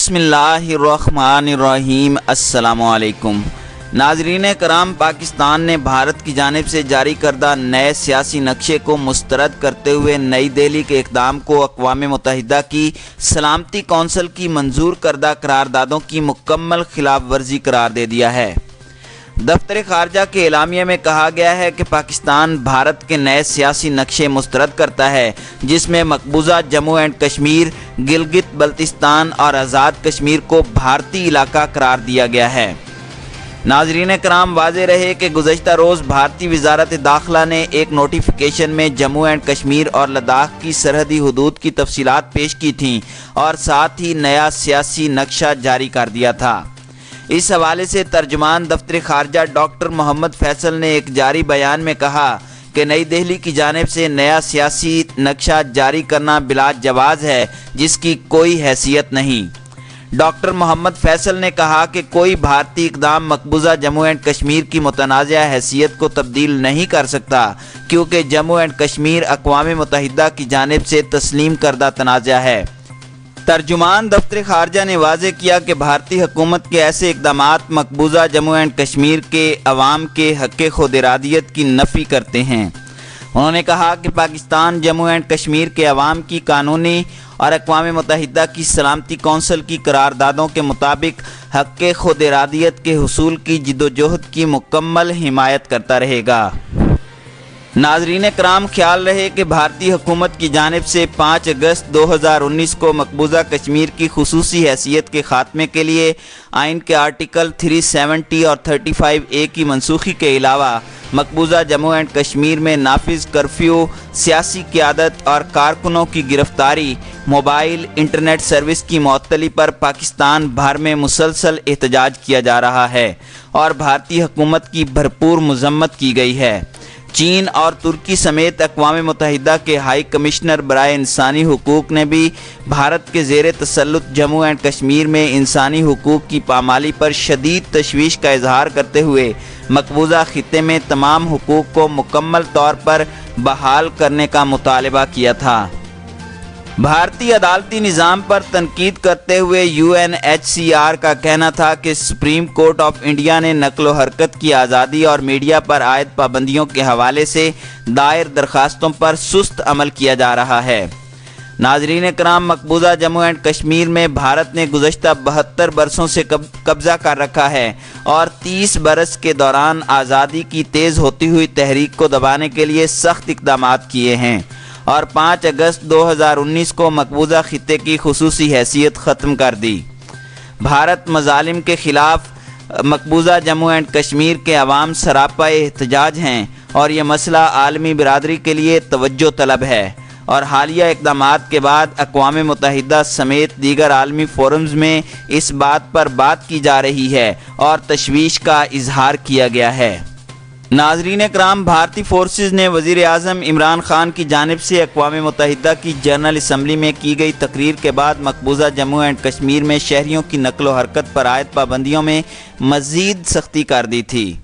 बिस्मिल्लाहिर्रहमानिर्रहीम। अस्सलाम वालेकुम नाजरीन कराम, पाकिस्तान ने भारत की जानिब से जारी करदा नए सियासी नक्शे को मुस्तरद करते हुए नई दिल्ली के इक़दाम को अक़वाम मुत्तहिदा की सलामती कौंसिल की मंजूर करदा करारदादों की मुकम्मल खिलाफ वर्जी करार दे दिया है। दफ्तर खारजा के एलामिया में कहा गया है कि पाकिस्तान भारत के नए सियासी नक्शे मुस्तरद करता है, जिसमें मकबूजा जम्मू एंड कश्मीर, गिलगित बल्तिस्तान और आज़ाद कश्मीर को भारतीय इलाका करार दिया गया है। नाजरीन कराम, वाज़ेह रहे कि गुज़श्ता रोज़ भारतीय वज़ारत दाखिला ने एक नोटिफिकेशन में जम्मू एंड कश्मीर और लद्दाख की सरहदी हुदूद की तफसीलात पेश की थीं और साथ ही नया सियासी नक्शा जारी कर दिया था। इस हवाले से तर्जुमान दफ्तर खारजा डॉक्टर मोहम्मद फैसल ने एक जारी बयान में कहा कि नई दिल्ली की जानिब से नया सियासी नक्शा जारी करना बिला जवाज़ है, जिसकी कोई हैसियत नहीं। डॉक्टर मोहम्मद फैसल ने कहा कि कोई भारतीय इक़दाम मकबूजा जम्मू एंड कश्मीर की मुतनाज़ा हैसियत को तब्दील नहीं कर सकता, क्योंकि जम्मू एंड कश्मीर अक़वाम मुत्तहिदा की जानिब से तस्लीम करदा तनाज़ा है। तर्जुमान दफ्तर खारजा ने वाज़ेह किया कि भारतीय हुकूमत के ऐसे इक़दामात मकबूजा जम्मू एंड कश्मीर के अवाम के हक़ खुद इरादियत की नफ़ी करते हैं। उन्होंने कहा कि पाकिस्तान जम्मू एंड कश्मीर के अवाम की कानूनी और अक़वाम मुत्तहिदा की सलामती कौंसिल की करारदादों के मुताबिक हक़ खुद इरादियत के हुसूल की जिद्दोजहद की मुकम्मल हिमायत करता रहेगा। नाजरीन कराम, ख्याल रहे कि भारतीय हुकूमत की जानिब से 5 अगस्त 2019 को मकबूजा कश्मीर की खुसूसी हैसियत के ख़ात्मे के लिए आइन के आर्टिकल 370 और 35A की मनसूखी के अलावा मकबूजा जम्मू एंड कश्मीर में नाफिज कर्फ्यू, सियासी क़यादत और कारकुनों की गिरफ्तारी, मोबाइल इंटरनेट सर्विस की मअतली पर पाकिस्तान भर में मुसलसल एहतजाज किया जा रहा है और भारतीय हुकूमत की भरपूर मज़म्मत की गई है। चीन और तुर्की समेत अक़वाम मुत्तहिदा के हाई कमिश्नर बराए इंसानी हुकूक ने भी भारत के ज़ेर तसल्लुत जम्मू एंड कश्मीर में इंसानी हुकूक की पामाली पर शदीद तशवीश का इजहार करते हुए मकबूजा खित्ते में तमाम हुकूक को मुकम्मल तौर पर बहाल करने का मुतालबा किया था। भारतीय अदालती निज़ाम पर तनकीद करते हुए UNHCR का कहना था कि सुप्रीम कोर्ट ऑफ इंडिया ने नक्ल व हरकत की आज़ादी और मीडिया पर आयद पाबंदियों के हवाले से दायर दरखास्तों पर सुस्त अमल किया जा रहा है। नाजरीन कराम, मकबूजा जम्मू एंड कश्मीर में भारत ने गुज़श्ता 72 बरसों से कब्ज़ा कर रखा है और 30 बरस के दौरान आज़ादी की तेज़ होती हुई तहरीक को दबाने के लिए सख्त इक़दामात किए हैं और 5 अगस्त 2019 को मकबूजा खित्ते की खुसूसी हैसियत ख़त्म कर दी। भारत मज़ालिम के ख़िलाफ़ मकबूजा जम्मू एंड कश्मीर के अवाम सरापा एहतजाज हैं और यह मसला आलमी बिरादरी के लिए तवज्जो तलब है और हालिया इक़दामात के बाद अक़वाम मुत्तहिदा समेत दीगर आलमी फोरम्स में इस बात पर बात की जा रही है और तशवीश का इजहार किया गया है। नाजरीन कराम, भारतीय फोर्सेस ने वज़ीर आज़म इमरान खान की जानिब से अक़वाम मुत्तहिदा की जनरल असम्बली में की गई तकरीर के बाद मकबूजा जम्मू एंड कश्मीर में शहरियों की नक्ल व हरकत पर आयद पाबंदियों में मज़ीद सख्ती कर दी थी।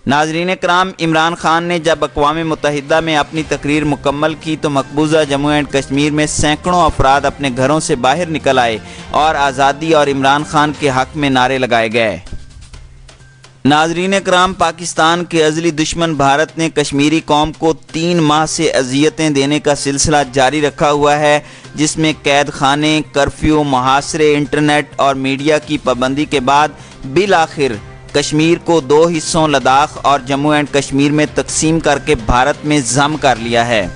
नाजरीन कराम, इमरान खान ने जब अक़वाम मुत्तहिदा में अपनी तकरीर मुकम्मल की तो मकबूजा जम्मू एंड कश्मीर में सैकड़ों अफराद अपने घरों से बाहर निकल आए और आज़ादी और इमरान खान के हक़ में नारे लगाए गए। नाजरीन कराम, पाकिस्तान के अज़ली दुश्मन भारत ने कश्मीरी कौम को 3 माह से अजियतें देने का सिलसिला जारी रखा हुआ है, जिसमें कैद खाने, कर्फ्यू, मुहासरे, इंटरनेट और मीडिया की पाबंदी के बाद बिल आखिर कश्मीर को 2 हिस्सों लद्दाख और जम्मू एंड कश्मीर में तकसीम करके भारत में जम कर लिया है,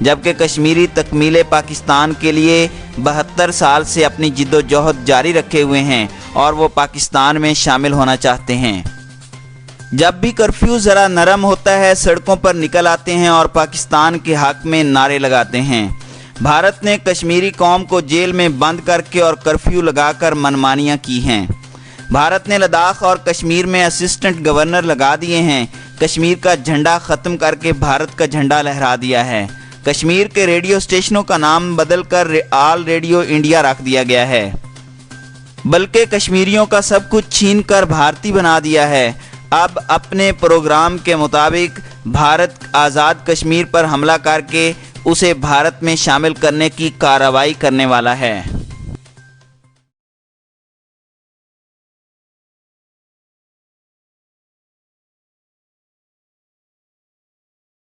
जबकि कश्मीरी तकमीले पाकिस्तान के लिए 72 साल से अपनी जिद्दोजहद जारी रखे हुए हैं और वो पाकिस्तान में शामिल होना चाहते हैं। जब भी कर्फ्यू ज़रा नरम होता है, सड़कों पर निकल आते हैं और पाकिस्तान के हक़ में नारे लगाते हैं। भारत ने कश्मीरी कौम को जेल में बंद करके और कर्फ्यू लगाकर मनमानियाँ की हैं। भारत ने लद्दाख और कश्मीर में असिस्टेंट गवर्नर लगा दिए हैं। कश्मीर का झंडा ख़त्म करके भारत का झंडा लहरा दिया है। कश्मीर के रेडियो स्टेशनों का नाम बदल कर ऑल रेडियो इंडिया रख दिया गया है, बल्कि कश्मीरियों का सब कुछ छीन कर भारतीय बना दिया है। अब अपने प्रोग्राम के मुताबिक भारत आज़ाद कश्मीर पर हमला करके उसे भारत में शामिल करने की कार्रवाई करने वाला है।